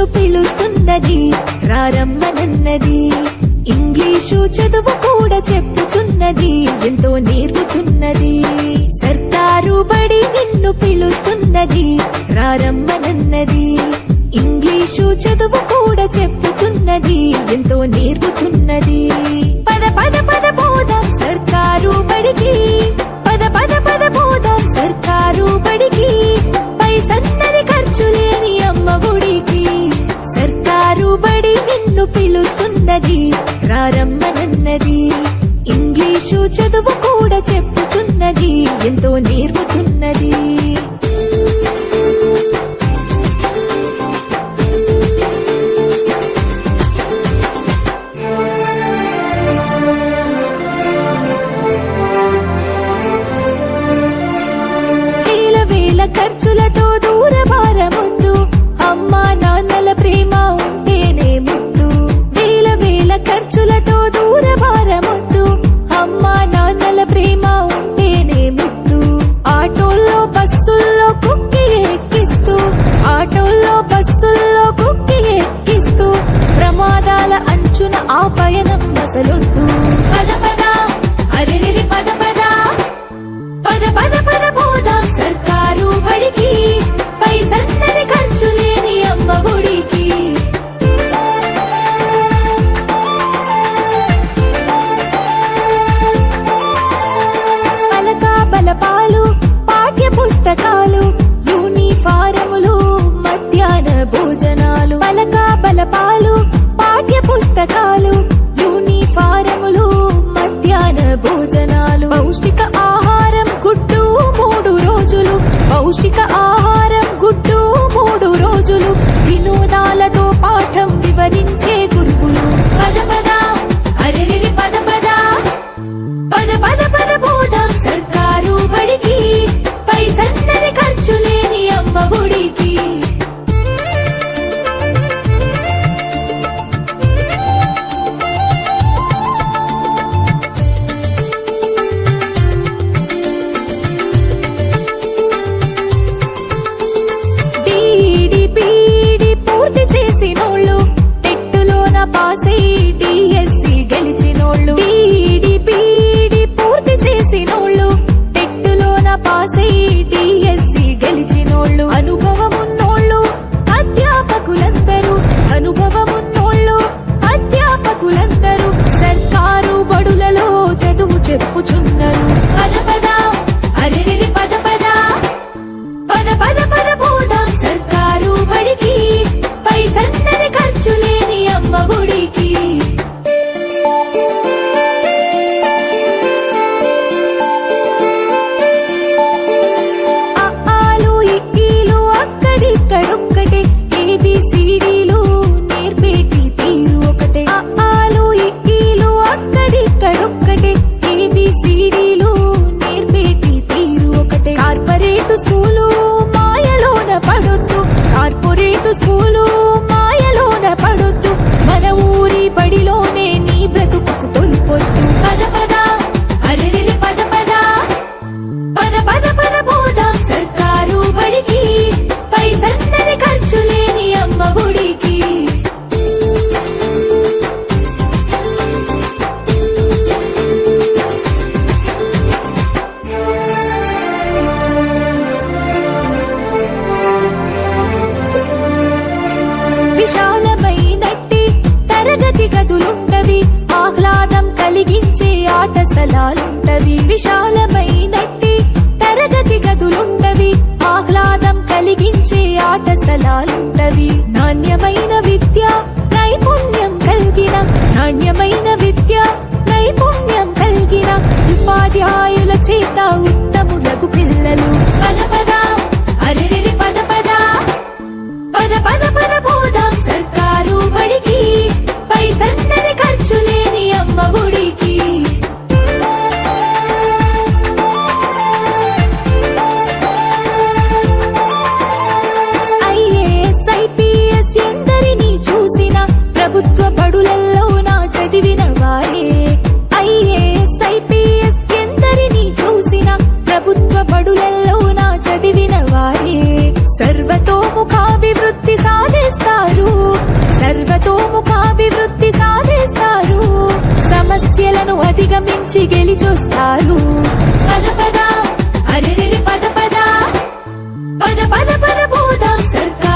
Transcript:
నిన్ను పిలుస్తున్నది రారమ్మనన్నది. ఇంగ్లీషు చదువు కూడా చెప్పుచున్నది, ఎంతో నేర్పుతున్నది. సర్కారు బడి నిన్ను పిలుస్తున్నది రారమ్మనన్నది. ఇంగ్లీషు చదువు కూడా చెప్పుచున్నది, ఎంతో నేర్పుతున్నది. పద పద పద పోదాం సర్కారు బడికి, పద పద పద పోదాం సర్కారు బడికి. పైసన్నది ఖర్చు లేని అమ్మ ఒడికి. సర్కారు బడి నిన్ను పిలుస్తున్నది రారమ్మనన్నది. ఇంగ్లీషు చదువు కూడా చెప్పుచున్నది, ఎంతో నేర్పుతున్నది. ఖర్చులతో దూరభారముద్దు, అమ్మా నాన్నల ప్రేమ ఉంటేనే ముద్దు. వేల వేల ఖర్చులతో దూరభారముద్దు, అమ్మా నాన్నల ప్రేమ ఉంటేనే ముద్దు. ఆటోల్లో బస్సుల్లో కుక్కి ఎక్కిస్తూ, ఆటోల్లో బస్సుల్లో కుక్కి ఎక్కిస్తూ, ప్రమాదాల అంచున ఆ పయనం అసలొద్దు. పద పద అరెరెరి పద పద, పద పద పద పోదాం సర్కారు బడికి. పైసన్నది ఖర్చు లేని అమ్మ ఒడికి. పలక బలపాలు పాఠ్య పుస్తకాలు, యూనిఫారములు మధ్యాహ్న భోజనాలు. పలక బలపాలు పాఠ్య పుస్తకాలు, యూనిఫారములు మధ్యాహ్న భోజనాలు. పౌష్టిక ఆహారం గుడ్డు 3 రోజులు, పౌష్టిక ఆహారం గుడ్డు 3 రోజులు. వినోదాలతో పాఠం వివరించే గురువులు. పద పద అరెరెరి పద పద, పద పద పద పోదాం సర్కారు బడికి. పైసన్నది ఖర్చు లేని అమ్మ ఒడికి. పాసై డిఎస్సి గెలిచినోళ్ళు, డిడిపిడి పూర్తి చేసినోళ్ళు, టెట్టులోన పాసై డిఎస్సి గెలిచినోళ్ళు. అనుభవమున్నోళ్ళు అధ్యాపకులందరూ, అనుభవమున్నోళ్ళు అధ్యాపకులందరూ సర్కారు బడులలో చదువు చెప్పుచున్నారు. పద పద అరెరెరి పద పద, పద పద పద పోదాం సర్కారు బడికి. పైసన్నది ఖర్చు లేని అమ్మ ఒడికి. ఆలు ఇక్కీలు అక్కడిక్కడొక్కటే, ఏబిసిడీలు నేర్పేటి తీరు ఒకటే. ఆలు ఇక్కీలు అక్కడిక్కడొక్కటే, ఏబిసిడీలు నేర్పేటి తీరు ఒకటే. కార్పొరేటు స్కూలు మాయలోన పడొద్దు, కార్పొరేటు స్కూలు మాయలోన పడొద్దు. మన ఊరి బడిలోనే నీ బ్రతుకు తొలిపొద్దు. పద పద అరెరెరి పద పద, పద పద పద పోదాం సర్కారు బడికి. పైసన్నది ఖర్చు లేని అమ్మ ఒడికి. విశాలమైనట్టి తరగతి గదులుంటవి, ఆహ్లాదం కలిగించే ఆట స్థలాలుంటవి. విశాలమైనట్టి తరగతి గదులుంటవి, ఆహ్లాదం కలిగించే ఆట స్థలాలుంటవి. నాణ్యమైన విద్య నైపుణ్యం కలిగిన, నాణ్యమైన విద్య నైపుణ్యం కలిగిన ఉపాధ్యాయుల చేత ఉత్తములకు పిల్లలు. పద పద అరెరెరి పద పద, పద పద పద పోదాం సర్కారు బడికి. పైసన్నది ఖర్చు లేని అమ్మ ఒడికి. ఐఏఎస్ ఐపీఎస్ ఎందరినీ చూసిన, ప్రభుత్వ బడులలో నా చదివిన వారే. ఐఏఎస్ ఐపీఎస్ ఎందరినీ చూసిన, అధిగమించి గెలిచొస్తారు. పద పద అరెరెరి పద పద పద పద పద పోదాం సర్కార్